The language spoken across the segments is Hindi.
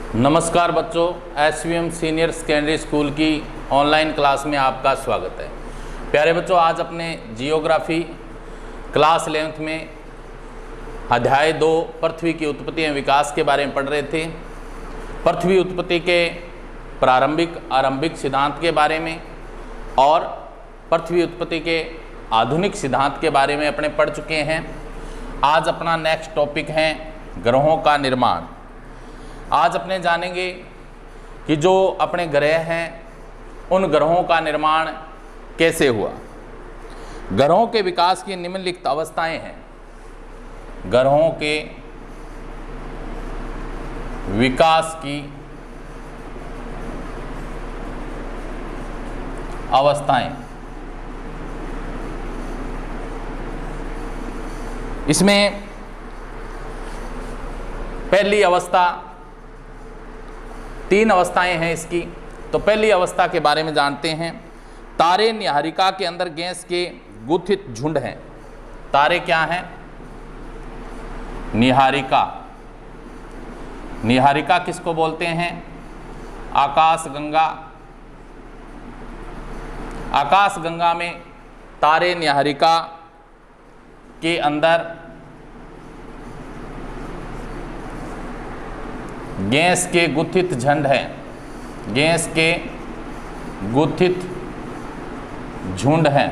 नमस्कार बच्चों, SVM सीनियर सेकेंडरी स्कूल की ऑनलाइन क्लास में आपका स्वागत है। प्यारे बच्चों, आज अपने जियोग्राफी क्लास 11th में अध्याय 2 पृथ्वी की उत्पत्ति एवं विकास के बारे में पढ़ रहे थे। पृथ्वी उत्पत्ति के आरंभिक सिद्धांत के बारे में और पृथ्वी उत्पत्ति के आधुनिक सिद्धांत के बारे में अपने पढ़ चुके हैं। आज अपना नेक्स्ट टॉपिक है ग्रहों का निर्माण। आज अपने जानेंगे कि जो अपने ग्रह हैं उन ग्रहों का निर्माण कैसे हुआ। ग्रहों के विकास की निम्नलिखित अवस्थाएं हैं। ग्रहों के विकास की अवस्थाएं, इसमें पहली अवस्था, 3 अवस्थाएं हैं इसकी। तो पहली अवस्था के बारे में जानते हैं। तारे नीहारिका के अंदर गैस के गुत्थित झुंड हैं। तारे क्या हैं? नीहारिका। नीहारिका किसको बोलते हैं? आकाशगंगा। आकाशगंगा में तारे नीहारिका के अंदर गैस के गुत्थित झुंड हैं। गैस के गुत्थित झुंड हैं।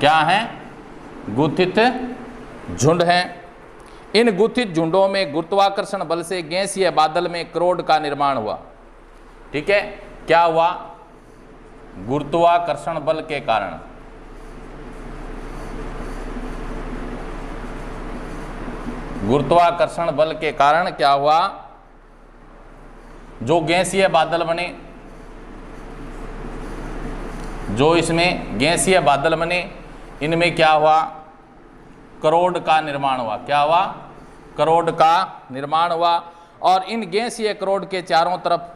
क्या हैं? गुत्थित झुंड हैं। इन गुत्थित झुंडों में गुरुत्वाकर्षण बल से गैसीय बादल में क्रोड का निर्माण हुआ। ठीक है, क्या हुआ? गुरुत्वाकर्षण बल के कारण। गुरुत्वाकर्षण बल के कारण क्या हुआ? जो गैसीय बादल बने, जो इसमें गैसीय बादल बने, इनमें क्या हुआ? क्रोड का निर्माण हुआ। क्या हुआ? क्रोड का निर्माण हुआ। और इन गैसीय क्रोड के चारों तरफ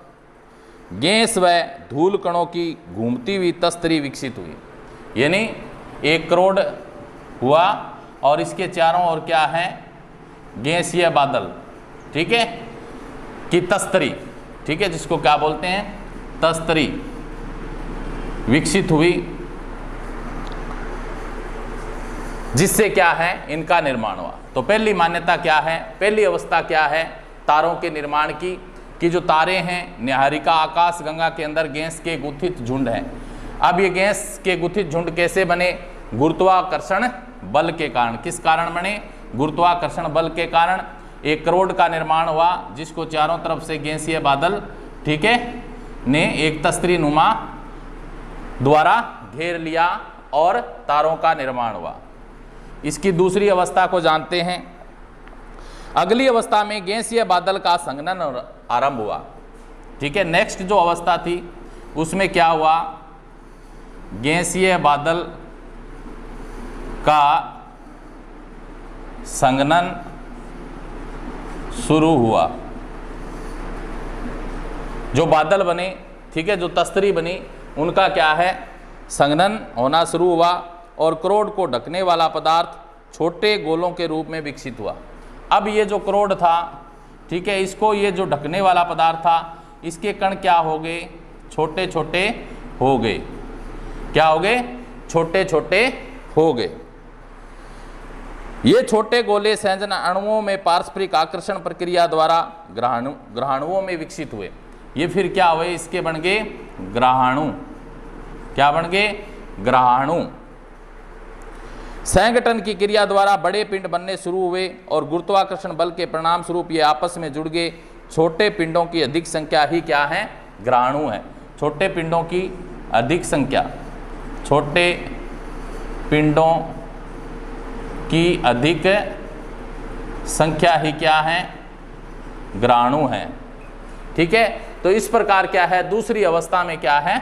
गैस व धूल कणों की घूमती हुई तस्तरी विकसित हुई। यानी एक क्रोड हुआ और इसके चारों ओर क्या है? गैसीय बादल। ठीक है, की तस्तरी। ठीक है, जिसको क्या बोलते हैं? तस्तरी विकसित हुई, जिससे क्या है? इनका निर्माण हुआ। तो पहली मान्यता क्या है? पहली अवस्था क्या है तारों के निर्माण की? कि जो तारे हैं नीहारिका आकाशगंगा के अंदर गैस के गुत्थित झुंड हैं। अब ये गैस के गुत्थित झुंड कैसे बने? गुरुत्वाकर्षण बल के कारण। किस कारण बने? गुरुत्वाकर्षण बल के कारण एक क्रोड का निर्माण हुआ, जिसको चारों तरफ से गैसीय बादल, ठीक है, ने एक तस्तरी नुमा द्वारा घेर लिया और तारों का निर्माण हुआ। इसकी दूसरी अवस्था को जानते हैं। अगली अवस्था में गैसीय बादल का संघनन आरंभ हुआ। ठीक है, नेक्स्ट जो अवस्था थी उसमें क्या हुआ? गैसीय बादल का संघनन शुरू हुआ। जो बादल बने, ठीक है, जो तस्तरी बनी, उनका क्या है? संघनन होना शुरू हुआ और क्रोड को ढकने वाला पदार्थ छोटे गोलों के रूप में विकसित हुआ। अब ये जो क्रोड था, ठीक है, इसको ये जो ढकने वाला पदार्थ था, इसके कण क्या हो गए? छोटे छोटे हो गए। क्या हो गए? छोटे छोटे हो गए। ये छोटे गोले संयोजन अणुओं में पारस्परिक आकर्षण प्रक्रिया द्वारा ग्रहाणुओं में विकसित हुए। ये फिर क्या हुए? इसके बन गए ग्रहाणु। क्या बन गए? ग्रहाणु। संघटन की क्रिया द्वारा बड़े पिंड बनने शुरू हुए और गुरुत्वाकर्षण बल के परिणाम स्वरूप ये आपस में जुड़ गए। छोटे पिंडों की अधिक संख्या ही क्या है? ग्रहाणु है। छोटे पिंडों की अधिक संख्या, छोटे पिंडों की अधिक संख्या ही क्या है? ग्रहाणु है। ठीक है, तो इस प्रकार क्या है? दूसरी अवस्था में क्या है?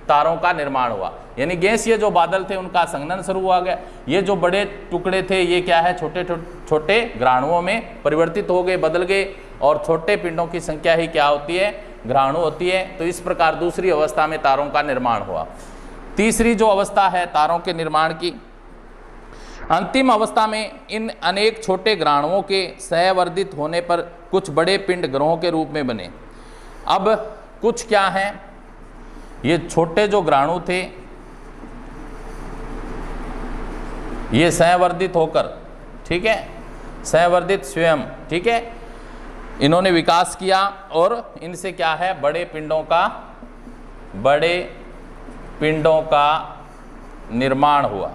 तारों का निर्माण हुआ। यानी गैसीय जो बादल थे उनका संघनन शुरू हुआ गया। ये जो बड़े टुकड़े थे ये क्या है? छोटे छोटे ग्रहाणुओं में परिवर्तित हो गए, बदल गए। और छोटे पिंडों की संख्या ही क्या होती है? ग्रहाणु होती है। तो इस प्रकार दूसरी अवस्था में तारों का निर्माण हुआ। तीसरी जो अवस्था है तारों के निर्माण की, अंतिम अवस्था में इन अनेक छोटे ग्रहाणुओं के सहवर्धित होने पर कुछ बड़े पिंड ग्रहों के रूप में बने। अब कुछ क्या हैं, ये छोटे जो ग्रहाणु थे ये सहवर्धित होकर, ठीक है, सहवर्धित स्वयं, ठीक है, इन्होंने विकास किया और इनसे क्या है, बड़े पिंडों का निर्माण हुआ।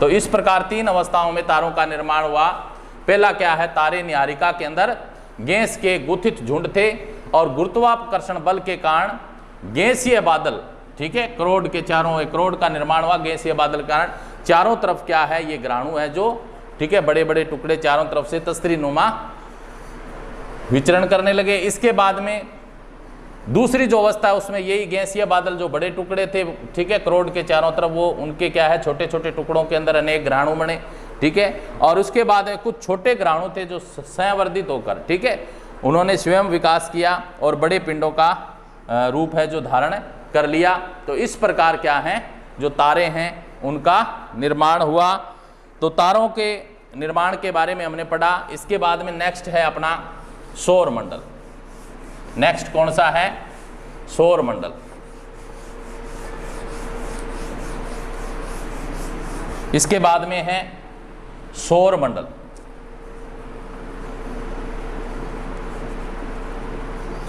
तो इस प्रकार 3 अवस्थाओं में तारों का निर्माण हुआ। पहला क्या है, तारे नीहारिका के अंदर गैस के गुथित झुंड थे और गुरुत्वाकर्षण बल के कारण गैसीय बादल, ठीक है, करोड़ के चारों एक करोड़ का निर्माण हुआ गैसीय बादल के कारण। चारों तरफ क्या है, ये ग्रहाणु है जो, ठीक है, बड़े बड़े टुकड़े चारों तरफ से तस्तरी नुमा विचरण करने लगे। इसके बाद में दूसरी जो अवस्था है उसमें यही गैसीय बादल जो बड़े टुकड़े थे, ठीक है, करोड़ के चारों तरफ, वो उनके क्या है, छोटे छोटे टुकड़ों के अंदर अनेक ग्रहाणु बने, ठीक है। और उसके बाद में कुछ छोटे ग्रहाणु थे जो संवर्धित होकर, ठीक है, उन्होंने स्वयं विकास किया और बड़े पिंडों का रूप है जो धारण कर लिया। तो इस प्रकार क्या है, जो तारे हैं उनका निर्माण हुआ। तो तारों के निर्माण के बारे में हमने पढ़ा। इसके बाद में नेक्स्ट है अपना सौर मंडल। नेक्स्ट कौन सा है, सौर मंडल। इसके बाद में है सौर मंडल।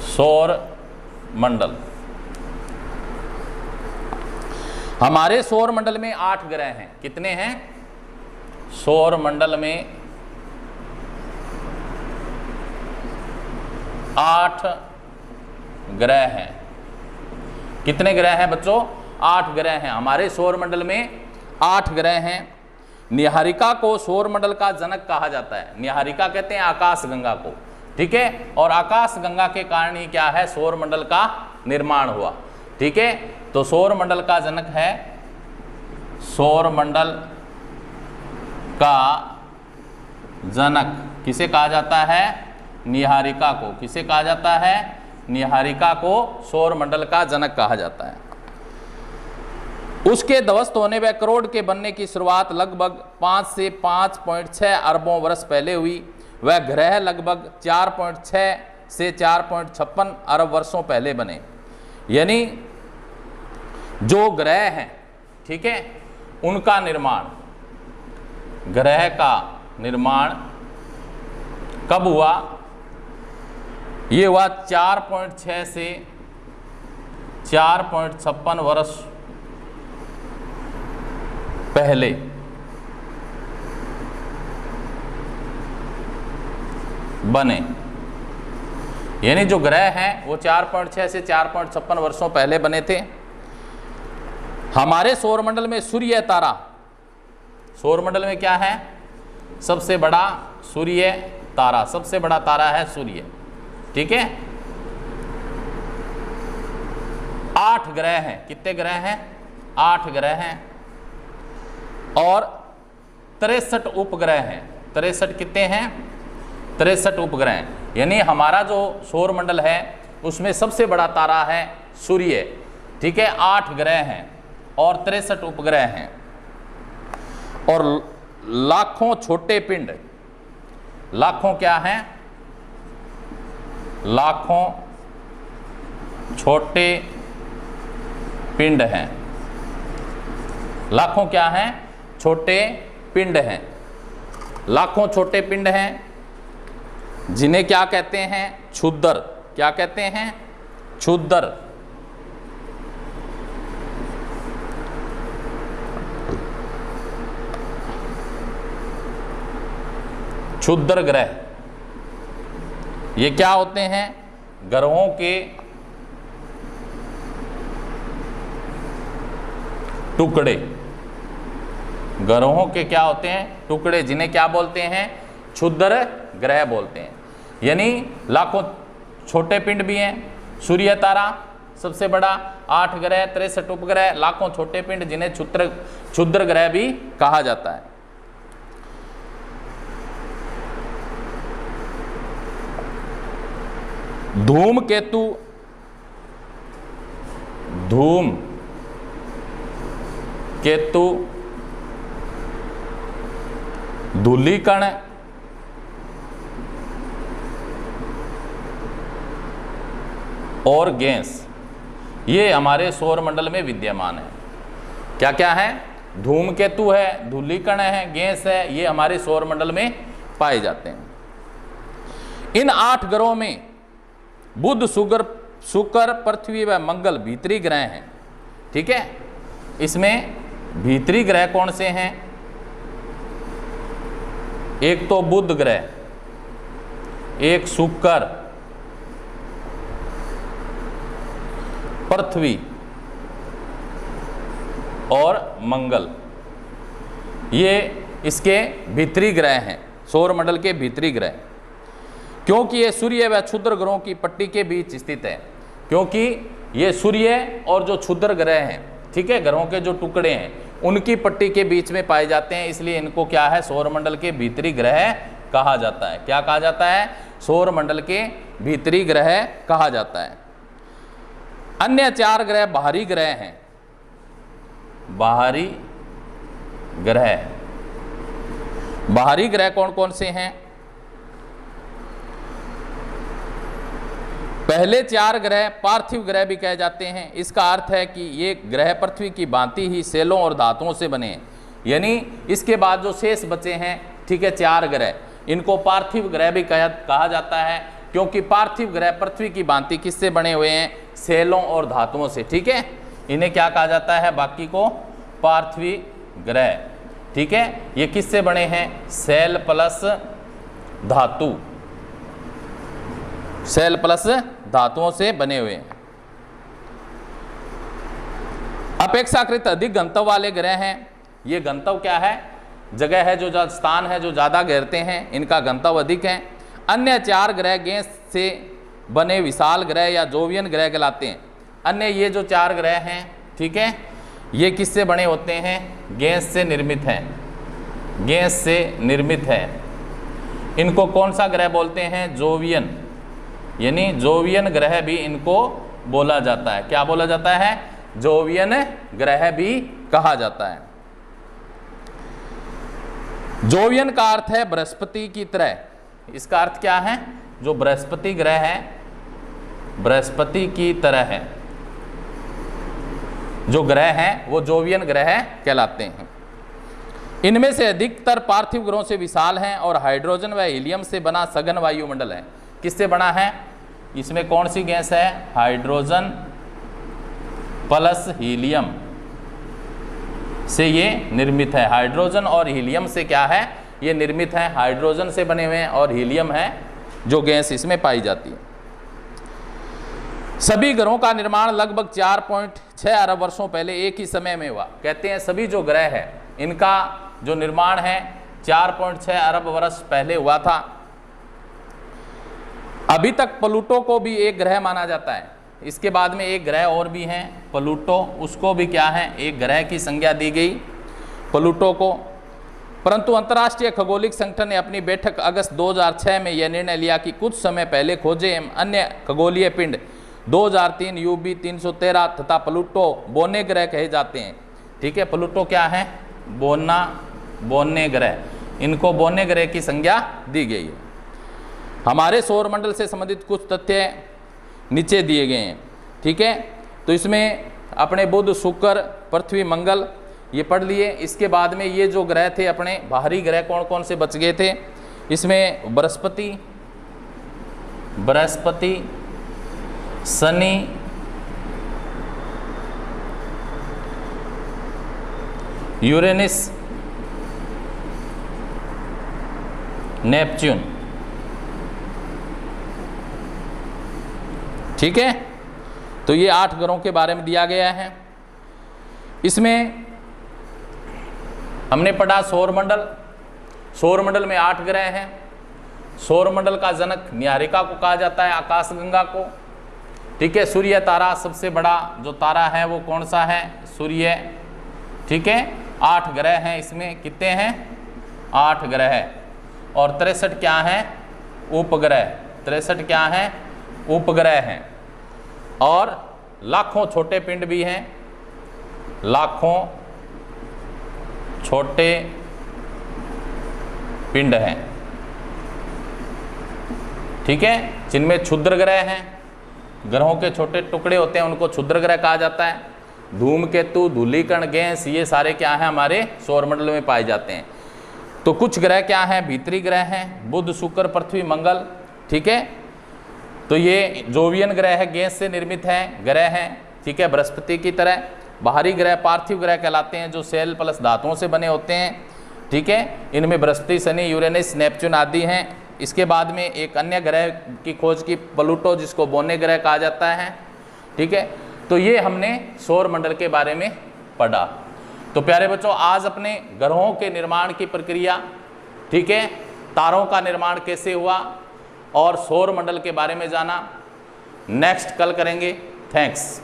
सौर मंडल, हमारे सौर मंडल में 8 ग्रह हैं। कितने हैं, सौर मंडल में 8 ग्रह हैं। कितने ग्रह हैं बच्चों, 8 ग्रह हैं। हमारे सौर मंडल में 8 ग्रह हैं। नीहारिका को सौर मंडल का जनक कहा जाता है। नीहारिका कहते हैं आकाश गंगा को, ठीक है, और आकाश गंगा के कारण ही क्या है, सौर मंडल का निर्माण हुआ, ठीक है। तो सौर मंडल का जनक है, सौर मंडल का जनक किसे कहा जाता है, नीहारिका को। किसे कहा जाता है, नीहारिका को सौर मंडल का जनक कहा जाता है। उसके ध्वस्त होने व करोड़ के बनने की शुरुआत लगभग 5 से 5.6 अरबों वर्ष पहले हुई। वह ग्रह लगभग 4.6 से 4.56 अरब वर्षों पहले बने। यानी जो ग्रह हैं, ठीक है, उनका निर्माण, ग्रह का निर्माण कब हुआ, ये हुआ 4.6 से 4.56 वर्ष पहले। बने। यानी जो ग्रह हैं वो 4.6 से 4.56 वर्षों पहले बने थे। हमारे सौरमंडल में सूर्य तारा, सौरमंडल में क्या है, सबसे बड़ा सूर्य तारा, सबसे बड़ा तारा है सूर्य, ठीक है। 8 ग्रह हैं। कितने ग्रह हैं, 8 ग्रह हैं और 63 उपग्रह हैं। 63 कितने हैं, 63 उपग्रह। यानी हमारा जो सौरमंडल है उसमें सबसे बड़ा तारा है सूर्य, ठीक है। 8 ग्रह हैं और 63 उपग्रह हैं और लाखों छोटे पिंड, लाखों क्या हैं, लाखों छोटे पिंड हैं। लाखों क्या हैं, छोटे पिंड हैं। लाखों छोटे पिंड हैं जिन्हें क्या कहते हैं, क्षुद्र। क्या कहते हैं, क्षुद्र। क्षुद्र ग्रह ये क्या होते हैं, ग्रहों के टुकड़े। ग्रहों के क्या होते हैं, टुकड़े, जिन्हें क्या बोलते हैं, क्षुद्र ग्रह बोलते हैं। यानी लाखों छोटे पिंड भी हैं, सूर्य तारा सबसे बड़ा, 8 ग्रह, 63 उपग्रह, लाखों छोटे पिंड जिन्हें क्षुद्र ग्रह भी कहा जाता है। धूमकेतु, केतु, धूलिकण, और गैस, ये हमारे सौर मंडल में विद्यमान है। क्या क्या है? धूमकेतु है, धूलिकण है, गैस है, ये हमारे सौर मंडल में पाए जाते हैं। इन 8 ग्रहों में बुध, शुक्र, पृथ्वी व मंगल भीतरी ग्रह हैं। ठीक है, इसमें भीतरी ग्रह कौन से हैं? एक तो बुध ग्रह, एक शुक्र, पृथ्वी और मंगल, ये इसके भीतरी ग्रह हैं, सौर मंडल के भीतरी ग्रह। क्योंकि ये सूर्य व क्षुद्र ग्रहों की पट्टी के बीच स्थित है, क्योंकि ये सूर्य और जो क्षुद्र ग्रह हैं, ठीक है, ग्रहों के जो टुकड़े हैं, उनकी पट्टी के बीच में पाए जाते हैं, इसलिए इनको क्या है? सौर मंडल के भीतरी ग्रह कहा जाता है। क्या कहा जाता है? सौर मंडल के भीतरी ग्रह कहा जाता है। अन्य 4 ग्रह बाहरी ग्रह हैं। बाहरी ग्रह, बाहरी ग्रह कौन कौन से हैं? पहले 4 ग्रह पार्थिव ग्रह भी कहे जाते हैं। इसका अर्थ है कि ये ग्रह पृथ्वी की भांति ही सेलों और धातुओं से बने हैं। यानी इसके बाद जो शेष बचे हैं, ठीक है, 4 ग्रह, इनको पार्थिव ग्रह भी कहा जाता है, क्योंकि पार्थिव ग्रह पृथ्वी की भांति किससे बने हुए हैं? सेलों और धातुओं से। ठीक है, इन्हें क्या कहा जाता है? बाकी को पार्थिव ग्रह। ठीक है, ये किससे बने हैं? सेल प्लस धातु, सेल प्लस धातुओं से बने हुए हैं। अपेक्षाकृत अधिक घनत्व वाले ग्रह हैं। ये घनत्व क्या है? जगह है, जो स्थान है जो ज़्यादा घेरते हैं, इनका घनत्व अधिक है। अन्य 4 ग्रह गैस से बने विशाल ग्रह या जोवियन ग्रह कहलाते हैं। अन्य ये जो 4 ग्रह हैं, ठीक है, ये किससे बने होते हैं? गैस से निर्मित हैं, गैस से निर्मित है। इनको कौन सा ग्रह बोलते हैं? जोवियन, यानी जोवियन ग्रह भी इनको बोला जाता है। क्या बोला जाता है? जोवियन ग्रह भी कहा जाता है। जोवियन का अर्थ है बृहस्पति की तरह। इसका अर्थ क्या है? जो बृहस्पति ग्रह है, बृहस्पति की तरह है, जो ग्रह हैं वो जोवियन ग्रह कहलाते हैं। इनमें से अधिकतर पार्थिव ग्रहों से विशाल हैं और हाइड्रोजन व हीलियम से बना सघन वायुमंडल है। किससे बना है? इसमें कौन सी गैस है? हाइड्रोजन प्लस हीलियम से ये निर्मित है। हाइड्रोजन और हीलियम से क्या है? ये निर्मित है, हाइड्रोजन से बने हुए हैं और हीलियम है जो गैस इसमें पाई जाती है। सभी ग्रहों का निर्माण लगभग 4.6 अरब वर्षों पहले एक ही समय में हुआ। कहते हैं सभी जो ग्रह है इनका जो निर्माण है 4.6 अरब वर्ष पहले हुआ था। अभी तक प्लूटो को भी एक ग्रह माना जाता है। इसके बाद में एक ग्रह और भी हैं प्लूटो, उसको भी क्या है? एक ग्रह की संज्ञा दी गई प्लूटो को। परंतु अंतर्राष्ट्रीय खगोलिक संगठन ने अपनी बैठक अगस्त 2006 में यह निर्णय लिया कि कुछ समय पहले खोजे एवं अन्य खगोलीय पिंड 2003 UB 313 तथा प्लूटो बोने ग्रह कहे जाते हैं। ठीक है, प्लूटो क्या है? बोने ग्रह, इनको बोने ग्रह की संज्ञा दी गई है। हमारे सौर मंडल से संबंधित कुछ तथ्य नीचे दिए गए हैं। ठीक है, तो इसमें अपने बुध, शुक्र, पृथ्वी, मंगल ये पढ़ लिए। इसके बाद में ये जो ग्रह थे अपने बाहरी ग्रह कौन कौन से बच गए थे? इसमें बृहस्पति, शनि, यूरेनस, नेपच्यून। ठीक है, तो ये 8 ग्रहों के बारे में दिया गया है। इसमें हमने पढ़ा सौर मंडल। सौर मंडल में 8 ग्रह हैं। सौर मंडल का जनक न्यारिका को कहा जाता है, आकाशगंगा को। ठीक है, सूर्य तारा सबसे बड़ा जो तारा है वो कौन सा है? सूर्य। ठीक है, 8 ग्रह हैं। इसमें कितने हैं? 8 ग्रह। और 63 क्या हैं? उपग्रह। 63 क्या हैं? उपग्रह हैं। और लाखों छोटे पिंड भी हैं, लाखों छोटे पिंड हैं, ठीक है, जिनमें क्षुद्र ग्रह हैं, ग्रहों के छोटे टुकड़े होते हैं, उनको क्षुद्र ग्रह कहा जाता है। धूमकेतु, धूलिकण, गैस, ये सारे क्या हैं, हमारे सौरमंडल में पाए जाते हैं। तो कुछ ग्रह क्या हैं, भीतरी ग्रह हैं, बुध, शुक्र, पृथ्वी, मंगल, ठीक है। तो ये जोवियन ग्रह है, गैस से निर्मित है ग्रह हैं, ठीक है, बृहस्पति की तरह। बाहरी ग्रह पार्थिव ग्रह कहलाते हैं, जो सेल प्लस धातुओं से बने होते हैं, ठीक है। इनमें बृहस्पति, शनि, यूरेनस, नेपच्यून आदि हैं। इसके बाद में एक अन्य ग्रह की खोज की, प्लूटो, जिसको बोने ग्रह कहा जाता है, ठीक है। तो ये हमने सौर मंडल के बारे में पढ़ा। तो प्यारे बच्चों, आज अपने ग्रहों के निर्माण की प्रक्रिया, ठीक है, तारों का निर्माण कैसे हुआ और सौर मंडल के बारे में जाना। नेक्स्ट कल करेंगे। थैंक्स।